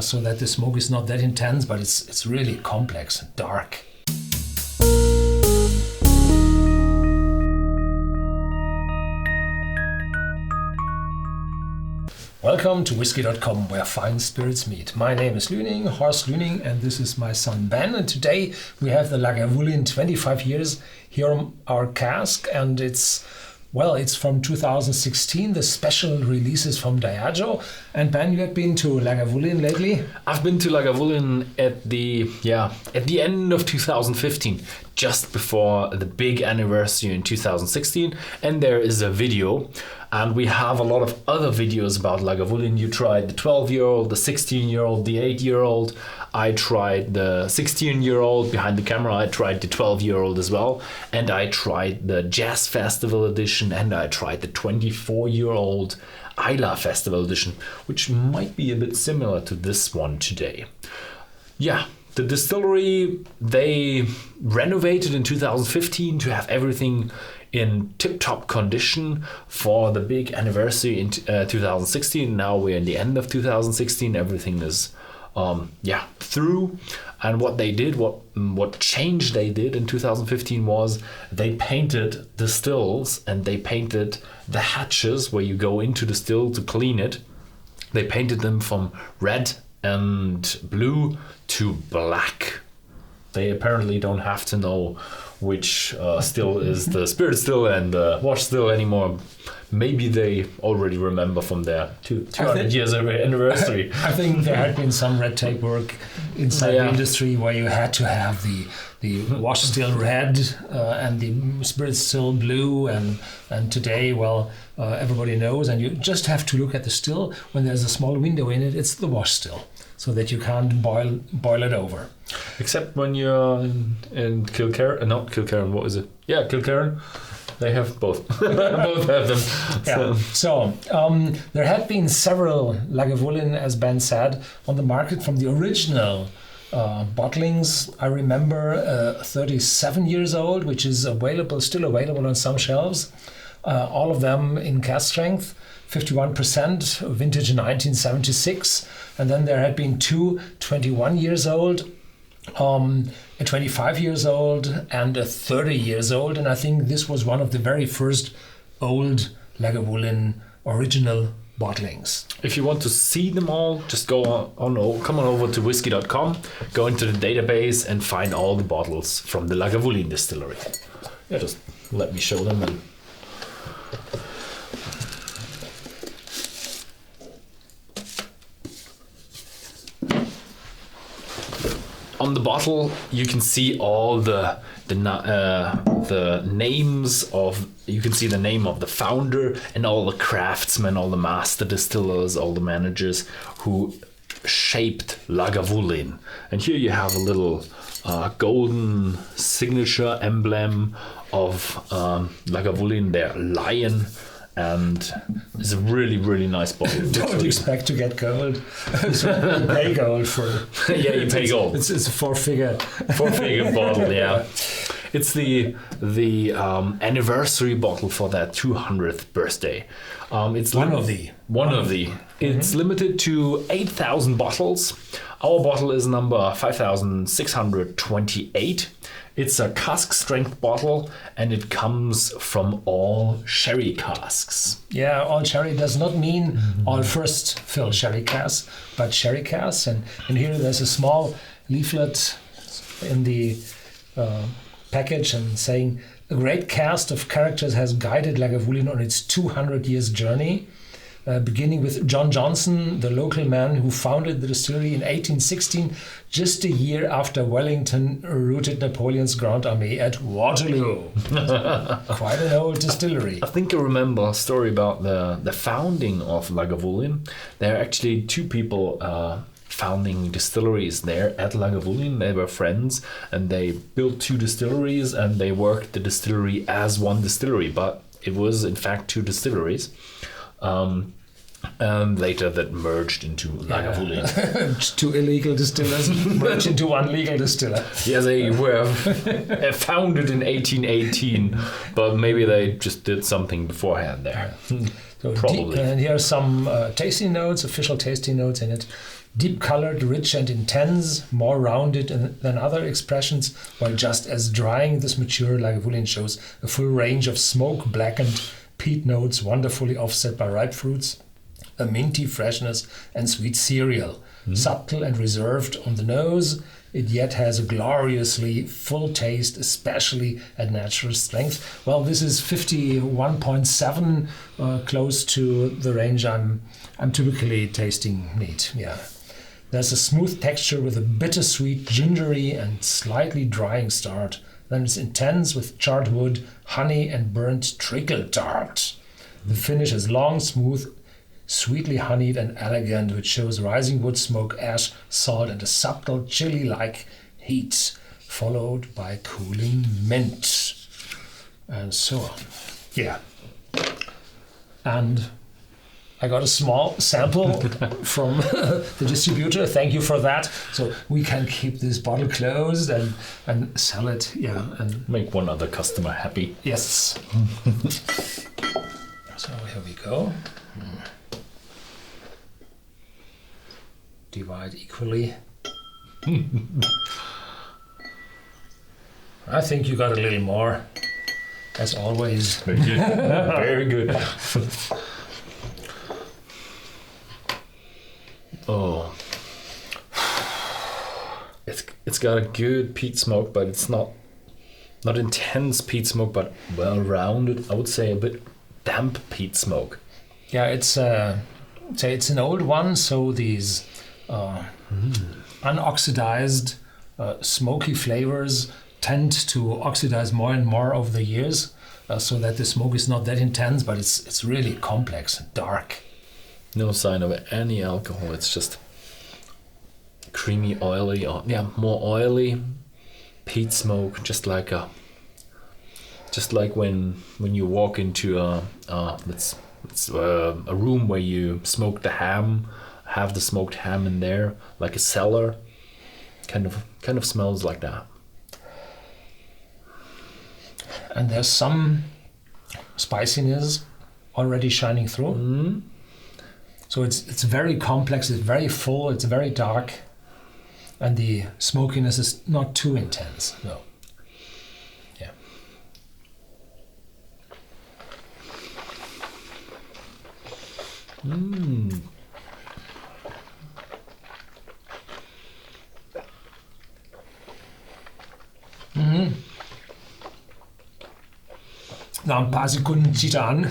so that the smoke is not that intense, but it's really complex and dark. Welcome to Whisky.com, where fine spirits meet. My name is Horst Lüning, and this is my son Ben. And today we have the Lagavulin 25 years here on our cask, and it's from 2016, the special releases from Diageo. And Ben, you have been to Lagavulin lately? I've been to Lagavulin at the end of 2015, just before the big anniversary in 2016, and there is a video. And we have a lot of other videos about Lagavulin. You tried the 12-year-old, the 16-year-old, the 8-year-old. I tried the 16-year-old behind the camera. I tried the 12-year-old as well. And I tried the Jazz Festival edition. And I tried the 24-year-old Isla Festival edition, which might be a bit similar to this one today. Yeah. The distillery, they renovated in 2015 to have everything in tip-top condition for the big anniversary in 2016. Now we're in the end of 2016. Everything is through. And what they did, what change they did in 2015 was they painted the stills and they painted the hatches where you go into the still to clean it. They painted them from red and blue to black. They apparently don't have to know which still is the spirit still and the wash still anymore. Maybe they already remember from their 200 years anniversary. I think there had been some red tape work inside the industry where you had to have the wash still red and the spirit still blue, and today, everybody knows, and you just have to look at the still. When there's a small window in it, it's the wash still, so that you can't boil it over. Except when you're in Kilkerran, not Kilkerran, what is it? Yeah, Kilkerran. They have both. Both have them. Yeah. So there had been several Lagavulin, as Ben said, on the market from the original bottlings. I remember 37 years old, which is still available on some shelves. All of them in cask strength, 51%, vintage 1976. And then there had been two 21 years old, a 25 years old and a 30 years old, and I think this was one of the very first old Lagavulin original bottlings. If you want to see them all, just come on over to Whisky.com, go into the database and find all the bottles from the Lagavulin distillery. Yeah, just let me show them. On the bottle, you can see all the names of. You can see the name of the founder and all the craftsmen, all the master distillers, all the managers who shaped Lagavulin. And here you have a little golden signature emblem of Lagavulin, their lion. And it's a really, really nice bottle. Don't expect to get gold. So you pay gold for it. Yeah, you pay gold. It's a four-figure bottle, yeah. It's the anniversary bottle for that 200th birthday. It's one of the. Mm-hmm. It's limited to 8,000 bottles. Our bottle is number 5,628. It's a cask strength bottle, and it comes from all sherry casks. Yeah, all sherry does not mean all first fill sherry casks, but sherry casks. And here there's a small leaflet in the package and saying, a great cast of characters has guided Lagavulin on its 200 years journey. Beginning with John Johnson, the local man who founded the distillery in 1816, just a year after Wellington routed Napoleon's Grand Army at Waterloo. Quite an old distillery. I think I remember a story about the founding of Lagavulin. There are actually two people founding distilleries there at Lagavulin. They were friends and they built two distilleries and they worked the distillery as one distillery, but it was in fact two distilleries. And later that merged into Lagavulin. Two illegal distillers merged into one legal distiller. Yeah, they were founded in 1818, but maybe they just did something beforehand there. So probably. And here are some tasting notes, official tasting notes in it. Deep colored, rich and intense, more rounded than other expressions, while just as drying, this mature Lagavulin shows a full range of smoke-blackened peat notes, wonderfully offset by ripe fruits, a minty freshness and sweet cereal. Subtle and reserved on the nose, it yet has a gloriously full taste, especially at natural strength. Well, this is 51.7, close to the range I'm typically tasting neat. Yeah, there's a smooth texture with a bittersweet, gingery, and slightly drying start. Then it's intense with charred wood, honey, and burnt treacle tart. The finish is long, smooth, sweetly honeyed and elegant, which shows rising wood smoke, ash, salt, and a subtle chili-like heat, followed by cooling mint, and so on. Yeah. And I got a small sample from the distributor. Thank you for that. So we can keep this bottle closed and sell it. Yeah, and Make one other customer happy. yes. So here we go. Divide equally. I think you got a little more, as always. Very good. Very good. Oh, it's got a good peat smoke, but it's not intense peat smoke, but well rounded. I would say a bit damp peat smoke. Yeah, it's say it's an old one, so these unoxidized smoky flavors tend to oxidize more and more over the years, so that the smoke is not that intense, but it's really complex and dark. No sign of any alcohol. It's just creamy, oily, or more oily peat smoke. Just like when you walk into a room where you smoke the ham, have the smoked ham in there, like a cellar. Kind of smells like that. And there's some spiciness already shining through. So it's very complex, it's very full, it's very dark, and the smokiness is not too intense. No. Yeah. Nach ein paar Sekunden zieht er an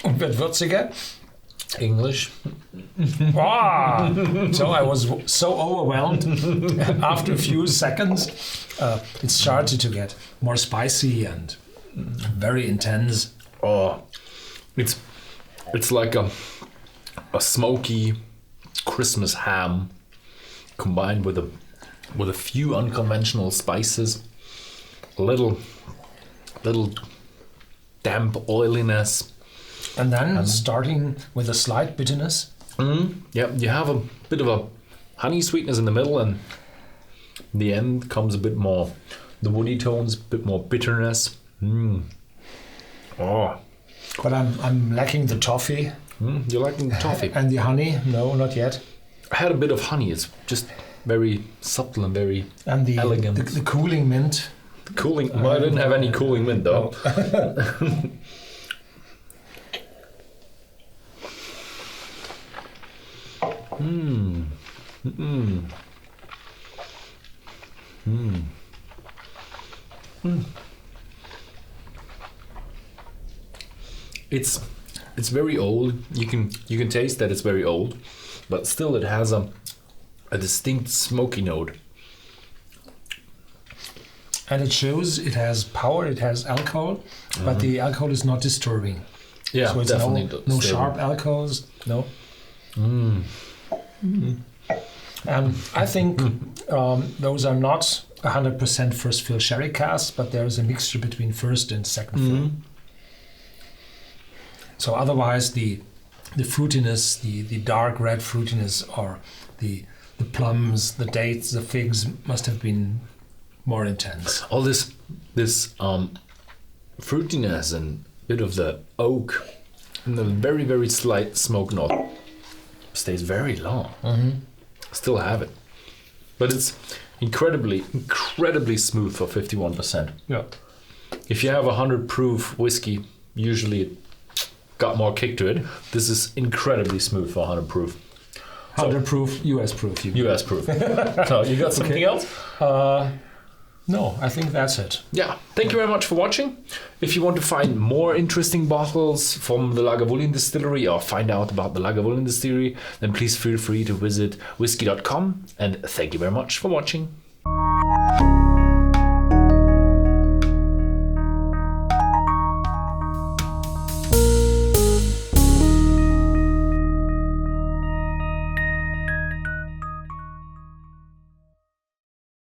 und wird würziger. English. Wow! So I was so overwhelmed. After a few seconds, it started to get more spicy and very intense. Oh, it's like a smoky Christmas ham combined with a few unconventional spices, a little damp oiliness. And then starting with a slight bitterness. Yeah, you have a bit of a honey sweetness in the middle, and in the end comes a bit more the woody tones, a bit more bitterness. Oh, But I'm lacking the toffee. you're liking the toffee. And the honey. No, not yet. I had a bit of honey. It's just very subtle and very And the elegant. the cooling mint. Cooling. Well, I didn't have any cooling mint though. It's very old. You can taste that it's very old, but still it has a distinct smoky note. And it shows it has power, it has alcohol, but the alcohol is not disturbing. Yeah, So it's definitely. no sharp alcohols, no. I think those are not 100% first fill sherry casks, but there is a mixture between first and second fill. So otherwise the fruitiness, the dark red fruitiness, or the plums, the dates, the figs must have been more intense. All this fruitiness and bit of the oak and the very, very slight smoke note. stays very long. Still have it. But it's incredibly smooth for 51%. Yeah. If you have a 100 proof whiskey, usually it got more kick to it. This is incredibly smooth for 100 proof. 100 proof, US proof. US proof. So you got something else? No, I think that's it. Yeah, thank you very much for watching. If you want to find more interesting bottles from the Lagavulin distillery or find out about the Lagavulin distillery, then please feel free to visit Whisky.com. And thank you very much for watching.